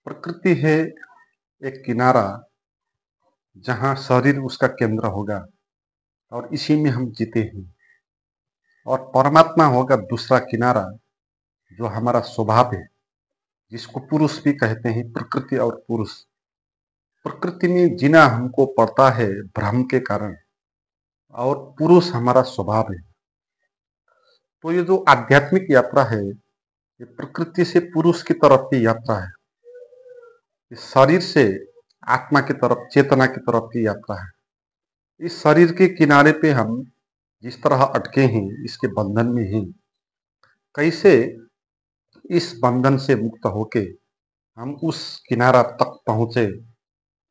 प्रकृति है एक किनारा जहाँ शरीर उसका केंद्र होगा और इसी में हम जीते हैं। और परमात्मा होगा दूसरा किनारा जो हमारा स्वभाव है, जिसको पुरुष भी कहते हैं। प्रकृति और पुरुष, प्रकृति में जीना हमको पड़ता है भ्रम के कारण, और पुरुष हमारा स्वभाव है। तो ये जो आध्यात्मिक यात्रा है, ये प्रकृति से पुरुष की तरफ की यात्रा है। इस शरीर से आत्मा की तरफ, चेतना की तरफ की यात्रा है। इस शरीर के किनारे पे हम जिस तरह अटके हैं, इसके बंधन में हैं, कैसे इस बंधन से मुक्त होके हम उस किनारा तक पहुंचे,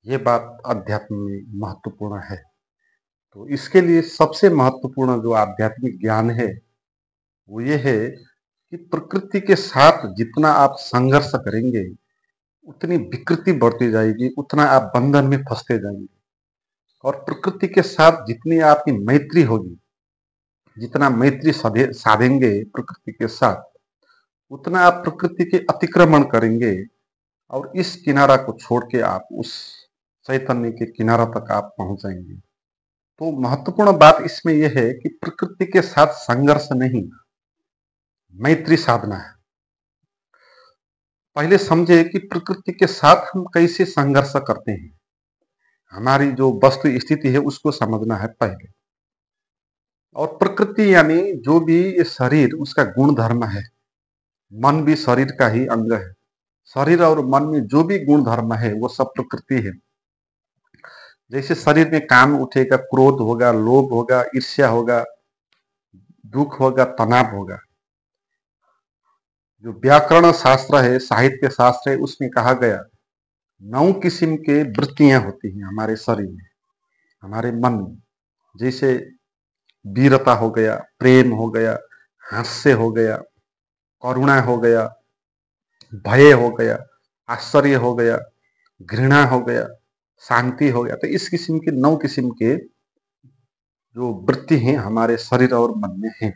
ये बात अध्यात्म में महत्वपूर्ण है। तो इसके लिए सबसे महत्वपूर्ण जो आध्यात्मिक ज्ञान है वो ये है कि प्रकृति के साथ जितना आप संघर्ष करेंगे उतनी विकृति बढ़ती जाएगी, उतना आप बंधन में फंसते जाएंगे। और प्रकृति के साथ जितनी आपकी मैत्री होगी, जितना मैत्री साधेंगे प्रकृति के साथ, उतना आप प्रकृति के अतिक्रमण करेंगे और इस किनारा को छोड़ के आप उस चैतन्य के किनारा तक आप पहुंच जाएंगे। तो महत्वपूर्ण बात इसमें यह है कि प्रकृति के साथ संघर्ष नहीं, मैत्री साधना है। पहले समझे कि प्रकृति के साथ हम कैसे संघर्ष करते हैं। हमारी जो वस्तु स्थिति है उसको समझना है पहले। और प्रकृति यानी जो भी ये शरीर, उसका गुण धर्म है। मन भी शरीर का ही अंग है। शरीर और मन में जो भी गुण धर्म है वो सब प्रकृति है। जैसे शरीर में काम उठेगा, क्रोध होगा, लोभ होगा, ईर्ष्या होगा, दुख होगा, तनाव होगा। जो व्याकरण शास्त्र है, साहित्य शास्त्र है, उसमें कहा गया 9 किस्म के वृत्तियां होती हैं हमारे शरीर में, हमारे मन में। जैसे वीरता हो गया, प्रेम हो गया, हास्य हो गया, करुणा हो गया, भय हो गया, आश्चर्य हो गया, घृणा हो गया, शांति हो गया। तो इस किस्म के 9 किस्म के जो वृत्ति हैं हमारे शरीर और मन में हैं।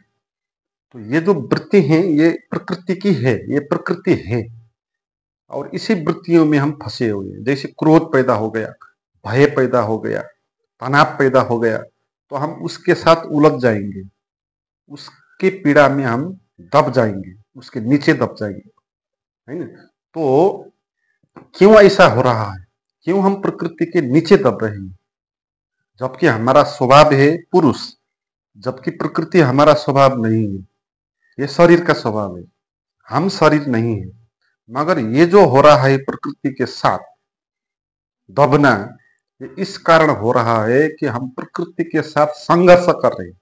तो ये जो वृत्ति हैं ये प्रकृति की है, ये प्रकृति है। और इसी वृत्तियों में हम फंसे हुए हैं। जैसे क्रोध पैदा हो गया, भय पैदा हो गया, तनाव पैदा हो गया, तो हम उसके साथ उलझ जाएंगे, उसके पीड़ा में हम दब जाएंगे, उसके नीचे दब जाएंगे, है ना। तो क्यों ऐसा हो रहा है, क्यों हम प्रकृति के नीचे दब रहे हैं, जबकि हमारा स्वभाव है पुरुष, जबकि प्रकृति हमारा स्वभाव नहीं है, ये शरीर का स्वभाव है, हम शरीर नहीं है। मगर ये जो हो रहा है प्रकृति के साथ दबना, ये इस कारण हो रहा है कि हम प्रकृति के साथ संघर्ष कर रहे हैं।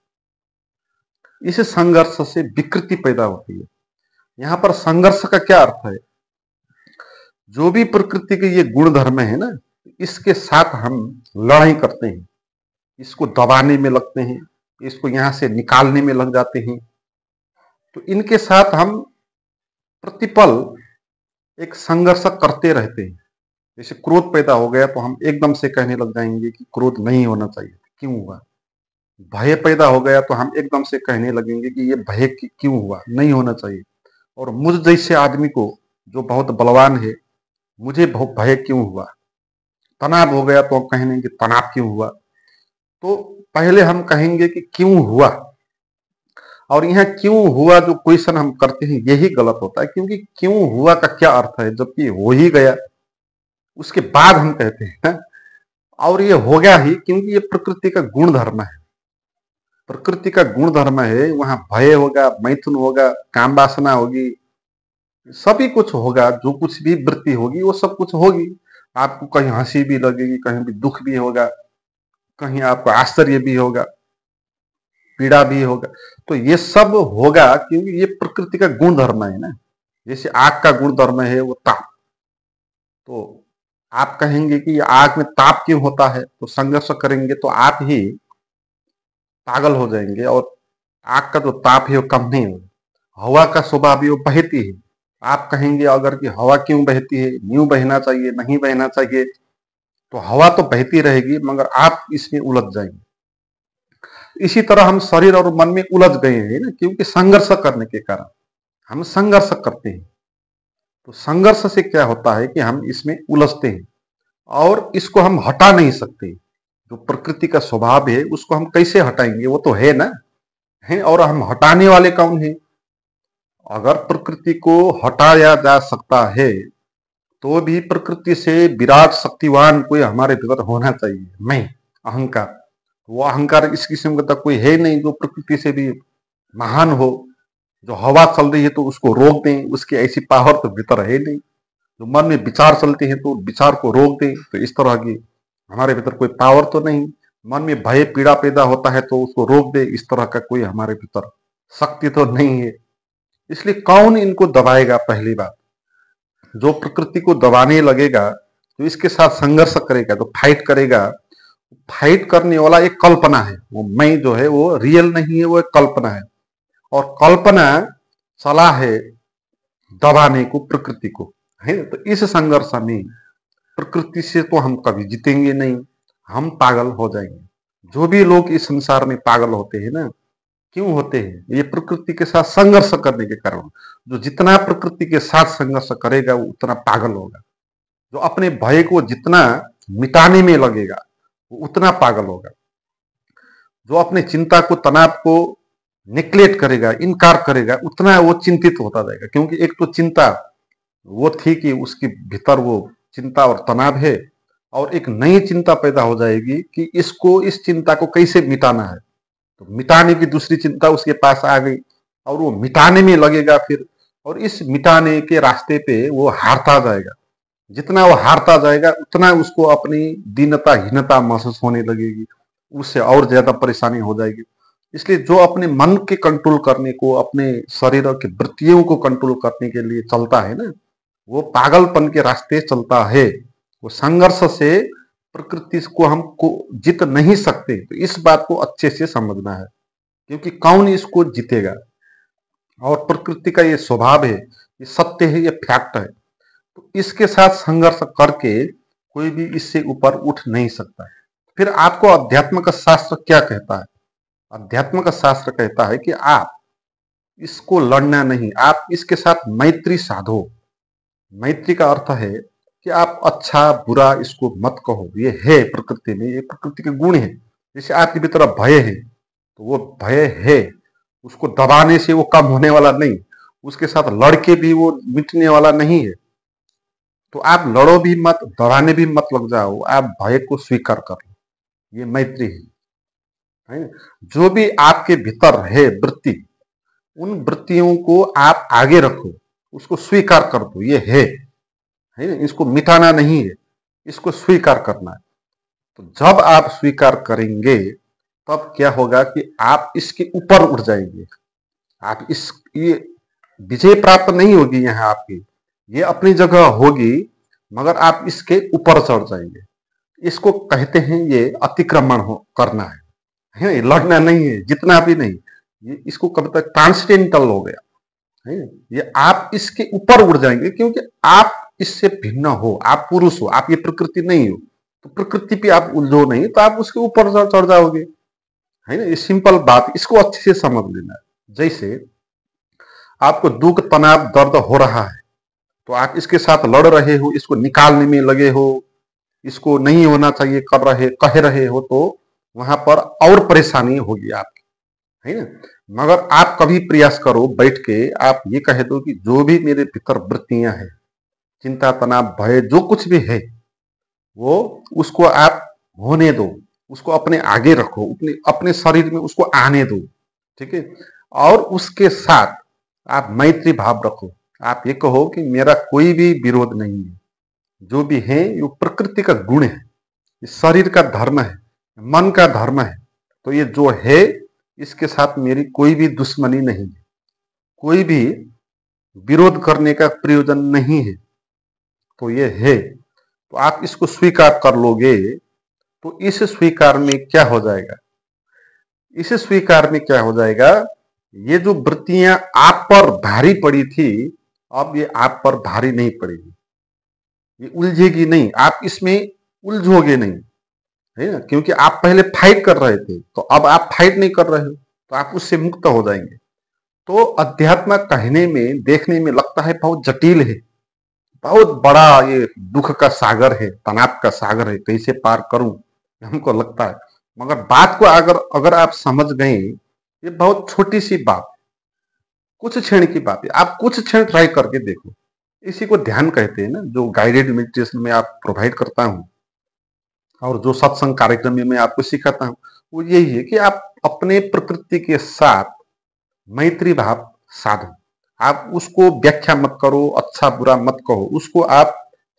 इस संघर्ष से विकृति पैदा होती है। यहाँ पर संघर्ष का क्या अर्थ है, जो भी प्रकृति के ये गुण धर्म है ना, इसके साथ हम लड़ाई करते हैं, इसको दबाने में लगते हैं, इसको यहाँ से निकालने में लग जाते हैं। तो इनके साथ हम प्रतिपल एक संघर्ष करते रहते हैं। जैसे क्रोध पैदा हो गया तो हम एकदम से कहने लग जाएंगे कि क्रोध नहीं होना चाहिए, क्यों हुआ। भय पैदा हो गया तो हम एकदम से कहने लगेंगे कि ये भय क्यों हुआ, नहीं होना चाहिए। और मुझ जैसे आदमी को जो बहुत बलवान है, मुझे बहुत भय क्यों हुआ। तनाव हो गया तो हम कहेंगे कि तनाव क्यों हुआ। तो पहले हम कहेंगे कि क्यों हुआ, और यहाँ क्यों हुआ जो क्वेश्चन हम करते हैं यही गलत होता है। क्योंकि क्यों हुआ का क्या अर्थ है, जबकि हो ही गया, उसके बाद हम कहते हैं। और ये हो गया ही क्योंकि ये प्रकृति का गुण धर्म है। प्रकृति का गुण धर्म है, वहां भय होगा, मैथुन होगा, काम वासना होगी, सभी कुछ होगा। जो कुछ भी वृत्ति होगी वो सब कुछ होगी। आपको कहीं हंसी भी लगेगी, कहीं भी दुख भी होगा, कहीं आपको आश्चर्य भी होगा, पीड़ा भी होगा। तो ये सब होगा क्योंकि ये प्रकृति का गुण धर्म है ना। जैसे आग का गुण धर्म है वो ताप, तो आप कहेंगे कि आग में ताप क्यों होता है, तो संघर्ष करेंगे तो आप ही पागल हो जाएंगे और आग का जो ताप है वो कम नहीं होगा। हवा का स्वभाव है वो बहती है। आप कहेंगे अगर कि हवा क्यों बहती है, न्यू बहना चाहिए, नहीं बहना चाहिए, तो हवा तो बहती रहेगी मगर आप इसमें उलझ जाएंगे। इसी तरह हम शरीर और मन में उलझ गए हैं ना, क्योंकि संघर्ष करने के कारण हम संघर्ष करते हैं। तो संघर्ष से क्या होता है कि हम इसमें उलझते हैं और इसको हम हटा नहीं सकते। जो प्रकृति का स्वभाव है उसको हम कैसे हटाएंगे, वो तो है ना, है। और हम हटाने वाले कौन है? अगर प्रकृति को हटाया जा सकता है तो भी प्रकृति से विराट शक्तिवान कोई हमारे भीतर होना चाहिए। मैं अहंकार, वो अहंकार इस किस्म का कोई है नहीं जो प्रकृति से भी महान हो। जो हवा चल रही है तो उसको रोक दें, उसकी ऐसी पावर तो भीतर है नहीं। जो मन में विचार चलते हैं तो विचार को रोक दें, तो इस तरह की हमारे भीतर कोई पावर तो नहीं। मन में भय पीड़ा पैदा होता है तो उसको रोक दे, इस तरह का कोई हमारे भीतर शक्ति तो नहीं है। इसलिए कौन इनको दबाएगा? पहली बात, जो प्रकृति को दबाने लगेगा, जो इसके साथ संघर्ष करेगा, जो फाइट करेगा, फाइट करने वाला एक कल्पना है। वो मैं जो है वो रियल नहीं है, वो एक कल्पना है। और कल्पना चला है दबाने को प्रकृति को, है। तो इस संघर्ष में प्रकृति से तो हम कभी जीतेंगे नहीं, हम पागल हो जाएंगे। जो भी लोग इस संसार में पागल होते हैं ना, क्यों होते हैं? ये प्रकृति के साथ संघर्ष करने के कारण। जो जितना प्रकृति के साथ संघर्ष करेगा वो उतना पागल होगा। जो अपने भय को जितना मिटाने में लगेगा वो उतना पागल होगा। जो अपने चिंता को, तनाव को निग्लेक्ट करेगा, इनकार करेगा, उतना वो चिंतित होता जाएगा। क्योंकि एक तो चिंता वो थी कि उसके भीतर वो चिंता और तनाव है, और एक नई चिंता पैदा हो जाएगी कि इसको, इस चिंता को कैसे मिटाना है। तो मिटाने की दूसरी चिंता उसके पास आ गई और वो मिटाने में लगेगा फिर, और इस मिटाने के रास्ते पे वो हारता जाएगा। जितना वो हारता जाएगा उतना उसको अपनी दीनता, हीनता महसूस होने लगेगी, उससे और ज्यादा परेशानी हो जाएगी। इसलिए जो अपने मन के कंट्रोल करने को, अपने शरीर की वृत्तियों को कंट्रोल करने के लिए चलता है ना, वो पागलपन के रास्ते चलता है। वो संघर्ष से प्रकृति को हम को जीत नहीं सकते। तो इस बात को अच्छे से समझना है, क्योंकि कौन इसको जीतेगा? और प्रकृति का ये स्वभाव है, ये सत्य है, ये फैक्ट है। तो इसके साथ संघर्ष करके कोई भी इससे ऊपर उठ नहीं सकता है। फिर आपको अध्यात्म का शास्त्र क्या कहता है? अध्यात्म का शास्त्र कहता है कि आप इसको लड़ना नहीं, आप इसके साथ मैत्री साधो। मैत्री का अर्थ है कि आप अच्छा बुरा इसको मत कहो, ये है प्रकृति में, ये प्रकृति के गुण है। जैसे आपके भीतर भय है तो वो भय है, उसको दबाने से वो कम होने वाला नहीं, उसके साथ लड़के भी वो मिटने वाला नहीं है। तो आप लड़ो भी मत, दबाने भी मत लग जाओ, आप भय को स्वीकार कर लो, ये मैत्री है। जो भी आपके भीतर है वृत्ति, उन वृत्तियों को आप आगे रखो, उसको स्वीकार कर दो, ये है ना। इसको मिटाना नहीं है, इसको स्वीकार करना है। तो जब आप स्वीकार करेंगे तब क्या होगा कि आप इसके ऊपर उठ जाएंगे। आप इस, ये विजय प्राप्त नहीं होगी यहाँ आपकी, ये अपनी जगह होगी, मगर आप इसके ऊपर चढ़ जाएंगे। इसको कहते हैं ये अतिक्रमण करना है, लड़ना नहीं है, जितना भी नहीं। ये इसको कभी तक ट्रांसडेंटल हो गया है। ये आप इसके ऊपर उड़ जाएंगे, क्योंकि आप इससे भिन्न हो, आप पुरुष हो, आप ये प्रकृति नहीं हो। तो प्रकृति पे आप उलझो नहीं, तो आप उसके ऊपर चढ़ जाओगे, है ना। ये सिंपल बात, इसको अच्छे से समझ लेना है। जैसे आपको दुख, तनाव, दर्द हो रहा है तो आप इसके साथ लड़ रहे हो, इसको निकालने में लगे हो, इसको नहीं होना चाहिए कह रहे हो, तो वहां पर और परेशानी होगी आपकी, है ना। मगर आप कभी प्रयास करो, बैठ के आप ये कह दो कि जो भी मेरे भीतर वृत्तियां हैं, चिंता, तनाव, भय, जो कुछ भी है, वो उसको आप होने दो, उसको अपने आगे रखो, अपने शरीर में उसको आने दो, ठीक है। और उसके साथ आप मैत्री भाव रखो। आप ये कहो कि मेरा कोई भी विरोध नहीं है, जो भी है ये प्रकृति का गुण है, ये शरीर का धर्म है, मन का धर्म है। तो ये जो है इसके साथ मेरी कोई भी दुश्मनी नहीं है, कोई भी विरोध करने का प्रयोजन नहीं है। तो ये है, तो आप इसको स्वीकार कर लोगे। तो इस स्वीकार में क्या हो जाएगा? इस स्वीकार में क्या हो जाएगा? ये जो वृत्तियां आप पर भारी पड़ी थी, अब ये आप पर भारी नहीं पड़ेगी, ये उलझेगी नहीं, आप इसमें उलझोगे नहीं, है ना। क्योंकि आप पहले फाइट कर रहे थे, तो अब आप फाइट नहीं कर रहे हो, तो आप उससे मुक्त हो जाएंगे। तो अध्यात्म कहने में, देखने में लगता है बहुत जटिल है, बहुत बड़ा ये दुख का सागर है, तनाव का सागर है, कैसे पार करूं, हमको लगता है। मगर बात को अगर अगर आप समझ गए, ये बहुत छोटी सी बात, कुछ क्षण की बात है, आप कुछ क्षण ट्राई करके देखो। इसी को ध्यान कहते हैं ना, जो गाइडेड मेडिटेशन में आप प्रोवाइड करता हूँ और जो सत्संग कार्यक्रम में मैं आपको सिखाता हूँ, वो यही है कि आप अपने प्रकृति के साथ मैत्री भाव साधो। आप उसको व्याख्या मत करो, अच्छा बुरा मत कहो, उसको आप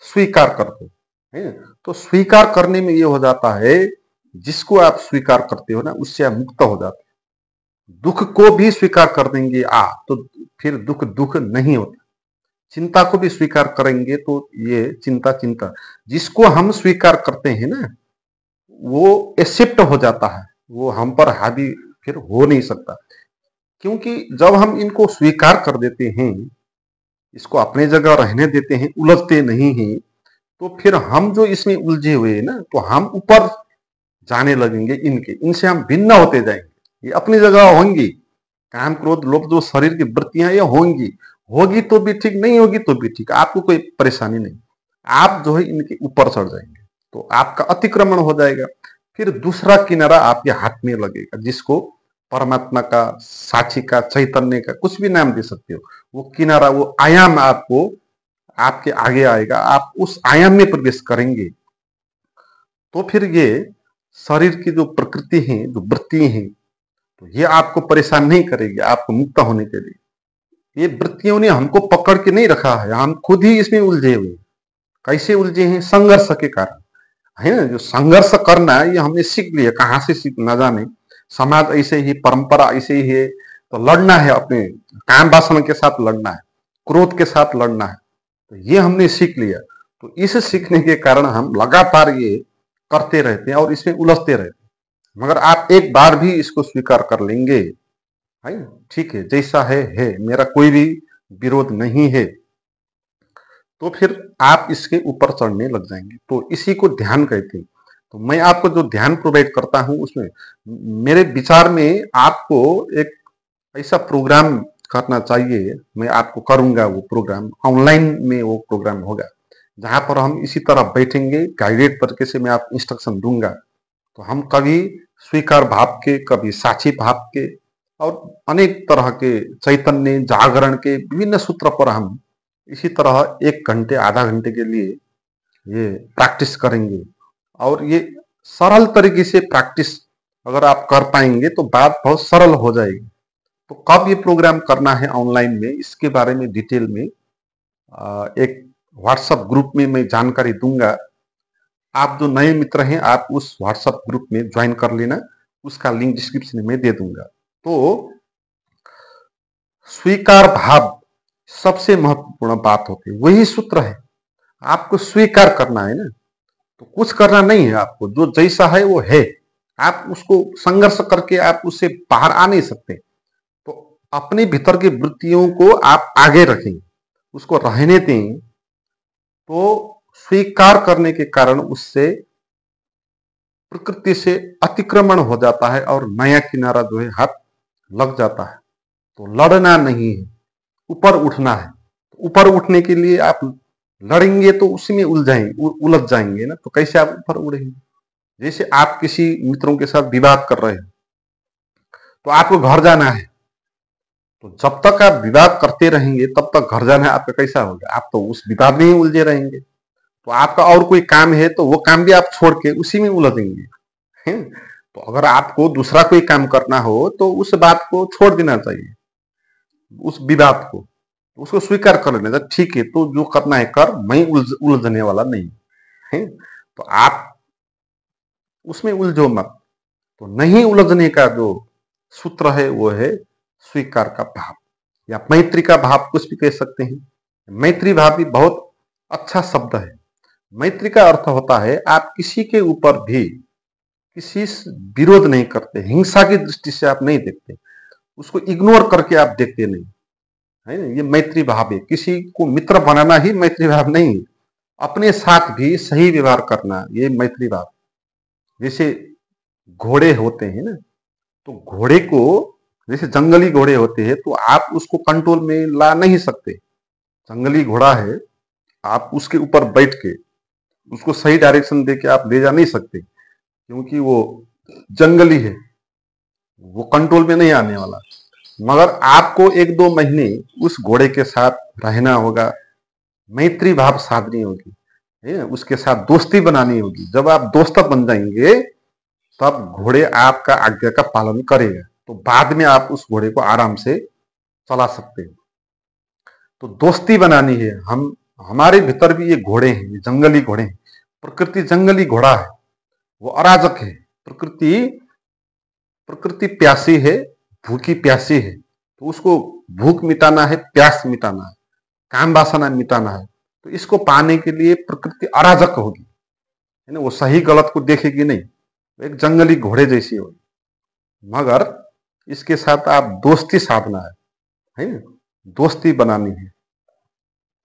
स्वीकार कर दो, है। तो स्वीकार करने में ये हो जाता है, जिसको आप स्वीकार करते हो ना, उससे आप मुक्त हो जाते हो। दुख को भी स्वीकार कर देंगे तो फिर दुख दुख नहीं होता। चिंता को भी स्वीकार करेंगे तो ये चिंता चिंता, जिसको हम स्वीकार करते हैं ना, वो एक्सेप्ट हो जाता है, वो हम पर हावी फिर हो नहीं सकता। क्योंकि जब हम इनको स्वीकार कर देते हैं, इसको अपने जगह रहने देते हैं, उलझते नहीं हैं, तो फिर हम जो इसमें उलझे हुए हैं ना, तो हम ऊपर जाने लगेंगे, इनसे हम भिन्न होते जाएंगे। ये अपनी जगह होंगी, काम क्रोध लोभ जो शरीर की वृत्तियां ये होंगी, होगी तो भी ठीक, नहीं होगी तो भी ठीक, आपको कोई परेशानी नहीं। आप जो है इनके ऊपर चढ़ जाएंगे, तो आपका अतिक्रमण हो जाएगा। फिर दूसरा किनारा आपके हाथ में लगेगा, जिसको परमात्मा का, साक्षी का, चैतन्य का, कुछ भी नाम दे सकते हो। वो किनारा, वो आयाम आपको, आपके आगे आएगा, आप उस आयाम में प्रवेश करेंगे। तो फिर ये शरीर की जो प्रकृति है, जो वृत्ति है, तो ये आपको परेशान नहीं करेगी। आपको मुक्त होने के लिए ये वृत्तियों ने हमको पकड़ के नहीं रखा है, हम खुद ही इसमें उलझे हुए। कैसे उलझे हैं? संघर्ष के कारण, है ना। जो संघर्ष करना है ये हमने सीख लिया, कहाँ से सीख ना जाने। समाज ऐसे ही, परंपरा ऐसे ही है, तो लड़ना है, अपने काम वासना के साथ लड़ना है, क्रोध के साथ लड़ना है, तो ये हमने सीख लिया। तो इस सीखने के कारण हम लगातार ये करते रहते हैं और इसमें उलझते रहते हैं। मगर आप एक बार भी इसको स्वीकार कर लेंगे, है, ठीक है, जैसा है, मेरा कोई भी विरोध नहीं है, तो फिर आप इसके ऊपर चढ़ने लग जाएंगे। तो इसी को ध्यान कहते हैं। तो मैं आपको जो ध्यान प्रोवाइड करता हूं, उसमें मेरे विचार में आपको एक ऐसा प्रोग्राम करना चाहिए। मैं आपको करूंगा वो प्रोग्राम, ऑनलाइन में वो प्रोग्राम होगा, जहां पर हम इसी तरह बैठेंगे, गाइडेड तरीके से मैं आपको इंस्ट्रक्शन दूंगा। तो हम कभी स्वीकार भाव के, कभी साक्षी भाव के, और अनेक तरह के चैतन्य जागरण के विभिन्न सूत्र पर हम इसी तरह 1 घंटे, आधा घंटे के लिए ये प्रैक्टिस करेंगे। और ये सरल तरीके से प्रैक्टिस अगर आप कर पाएंगे तो बात बहुत सरल हो जाएगी। तो कब ये प्रोग्राम करना है ऑनलाइन में, इसके बारे में डिटेल में एक व्हाट्सएप ग्रुप में मैं जानकारी दूंगा। आप जो नए मित्र हैं, आप उस व्हाट्सएप ग्रुप में ज्वाइन कर लेना, उसका लिंक डिस्क्रिप्शन में दे दूंगा। तो स्वीकार भाव सबसे महत्वपूर्ण बात होती है, वही सूत्र है। आपको स्वीकार करना है ना, तो कुछ करना नहीं है आपको, जो जैसा है वो है। आप उसको संघर्ष करके आप उससे बाहर आ नहीं सकते। तो अपने भीतर की वृत्तियों को आप आगे रखें, उसको रहने दें। तो स्वीकार करने के कारण उससे प्रकृति से अतिक्रमण हो जाता है और नया किनारा जो है हाथ लग जाता है। तो लड़ना नहीं है, ऊपर उठना है। ऊपर उठने के लिए आप लड़ेंगे तो उसी में उलझ जाएंगे ना, तो कैसे आप ऊपर उड़ेंगे? जैसे आप किसी मित्रों के साथ विवाद कर रहे हैं, तो आपको घर जाना है, तो जब तक आप विवाद करते रहेंगे तब तक घर जाना है आपका कैसा होगा? आप तो उस विवाद में ही उलझे रहेंगे। तो आपका और कोई काम है तो वो काम भी आप छोड़ के उसी में उलझेंगे, है? तो अगर आपको दूसरा कोई काम करना हो तो उस बात को छोड़ देना चाहिए, उस विवाद को, उसको स्वीकार कर लेना चाहिए। ठीक है, तो जो करना है कर, मैं उलझने वाला नहीं, है। तो आप उसमें उलझो मत। तो नहीं उलझने का जो सूत्र है वो है स्वीकार का भाव, या मैत्री का भाव, कुछ भी कह सकते हैं। मैत्री भाव भी बहुत अच्छा शब्द है। मैत्री का अर्थ होता है आप किसी के ऊपर भी किसी से विरोध नहीं करते, हिंसा की दृष्टि से आप नहीं देखते, उसको इग्नोर करके आप देखते नहीं, है ना। ये मैत्री भाव है। किसी को मित्र बनाना ही मैत्री भाव नहीं है, अपने साथ भी सही व्यवहार करना, ये मैत्री भाव। जैसे घोड़े होते हैं ना, तो घोड़े को, जैसे जंगली घोड़े होते हैं, तो आप उसको कंट्रोल में ला नहीं सकते। जंगली घोड़ा है, आप उसके ऊपर बैठ के उसको सही डायरेक्शन दे के आप ले जा नहीं सकते, क्योंकि वो जंगली है, वो कंट्रोल में नहीं आने वाला। मगर आपको 1-2 महीने उस घोड़े के साथ रहना होगा, मैत्री भाव साधनी होगी, उसके साथ दोस्ती बनानी होगी। जब आप दोस्त बन जाएंगे तब घोड़े आपका आज्ञा का पालन करेगा, तो बाद में आप उस घोड़े को आराम से चला सकते हैं। तो दोस्ती बनानी है। हम हमारे भीतर भी ये घोड़े हैं, ये जंगली घोड़े हैं। प्रकृति जंगली घोड़ा है, वो अराजक है। प्रकृति प्रकृति प्यासी है, भूखी प्यासी है। तो उसको भूख मिटाना है, प्यास मिटाना है, काम वासना मिटाना है। तो इसको पाने के लिए प्रकृति अराजक होगी, है ना। वो सही गलत को देखेगी नहीं, एक जंगली घोड़े जैसी होगी। मगर इसके साथ आप दोस्ती साधना है ना, दोस्ती बनानी है।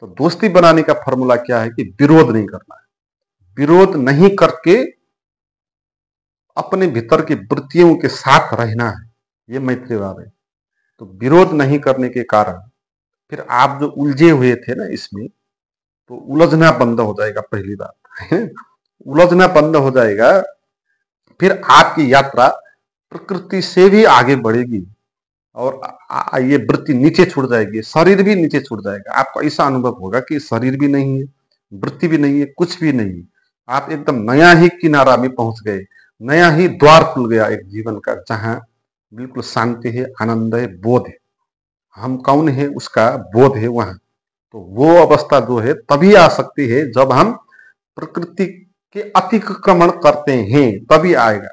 तो दोस्ती बनाने का फॉर्मूला क्या है कि विरोध नहीं करना है। विरोध नहीं करके अपने भीतर की वृत्तियों के साथ रहना है, ये मैत्रीवाद है। तो विरोध नहीं करने के कारण फिर आप जो उलझे हुए थे ना इसमें, तो उलझना बंद हो जाएगा। पहली बात उलझना बंद हो जाएगा। फिर आपकी यात्रा प्रकृति से भी आगे बढ़ेगी और ये वृत्ति नीचे छूट जाएगी, शरीर भी नीचे छूट जाएगा। आपको ऐसा अनुभव होगा कि शरीर भी नहीं है, वृत्ति भी नहीं है, कुछ भी नहीं है। आप एकदम नया ही किनारा में पहुंच गए, नया ही द्वार खुल गया एक जीवन का, जहां बिल्कुल शांति है, आनंद है, बोध है। हम कौन है उसका बोध है वहां। तो वो अवस्था जो है तभी आ सकती है जब हम प्रकृति के अतिक्रमण करते हैं, तभी आएगा।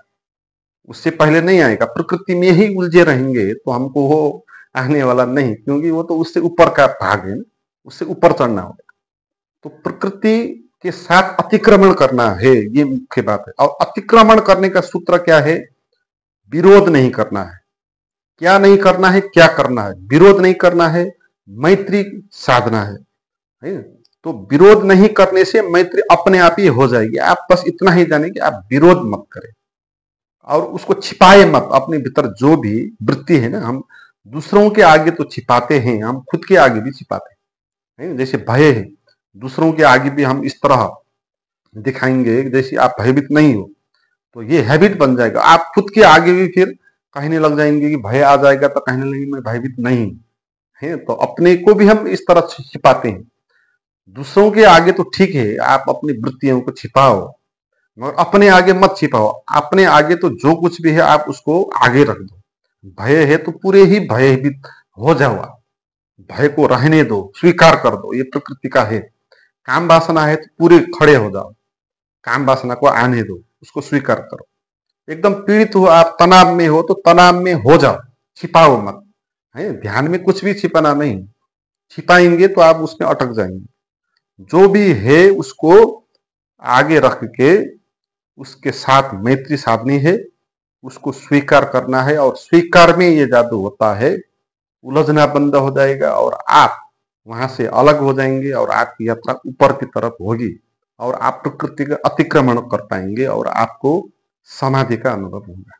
उससे पहले नहीं आएगा। प्रकृति में ही उलझे रहेंगे तो हमको वो आने वाला नहीं, क्योंकि वो तो उससे ऊपर का भाग है ना, उससे ऊपर चढ़ना होगा। तो प्रकृति के साथ अतिक्रमण करना है, ये मुख्य बात है। और अतिक्रमण करने का सूत्र क्या है? विरोध नहीं करना है। क्या नहीं करना है, क्या करना है? विरोध नहीं करना है, मैत्री साधना है। तो विरोध नहीं करने से मैत्री अपने आप ही हो जाएगी। आप बस इतना ही जाने कि आप विरोध मत करें और उसको छिपाए मत। अपने भीतर जो भी वृत्ति है ना, हम दूसरों के आगे तो छिपाते हैं, हम खुद के आगे भी छिपाते हैं। जैसे भय है, दूसरों के आगे भी हम इस तरह दिखाएंगे जैसे आप भयभीत नहीं हो, तो ये हैबिट बन जाएगा। आप खुद के आगे भी फिर कहने लग जाएंगे कि भय आ जाएगा तो कहने लगे मैं भयभीत नहीं है। तो अपने को भी हम इस तरह छिपाते हैं। दूसरों के आगे तो ठीक है, आप अपनी वृत्तियों को छिपाओ, मगर अपने आगे मत छिपाओ। अपने आगे तो जो कुछ भी है आप उसको आगे रख दो। भय है तो पूरे ही भयभीत हो जाओ आप। भय को रहने दो, स्वीकार कर दो, ये प्रकृति का है। काम वासना है तो पूरे खड़े हो जाओ, काम वासना को आने दो, उसको स्वीकार करो। एकदम पीड़ित हो आप, तनाव में हो तो तनाव में हो जाओ, छिपाओ मत। है ध्यान में कुछ भी छिपाना नहीं, छिपाएंगे तो आप उसमें अटक जाएंगे। जो भी है उसको आगे रख के उसके साथ मैत्री साधनी है, उसको स्वीकार करना है। और स्वीकार में ये जादू होता है, उलझना बंद हो जाएगा और आप वहां से अलग हो जाएंगे और आपकी यात्रा ऊपर की तरफ होगी और आप प्रकृति का अतिक्रमण कर पाएंगे और आपको समाधि का अनुभव होगा।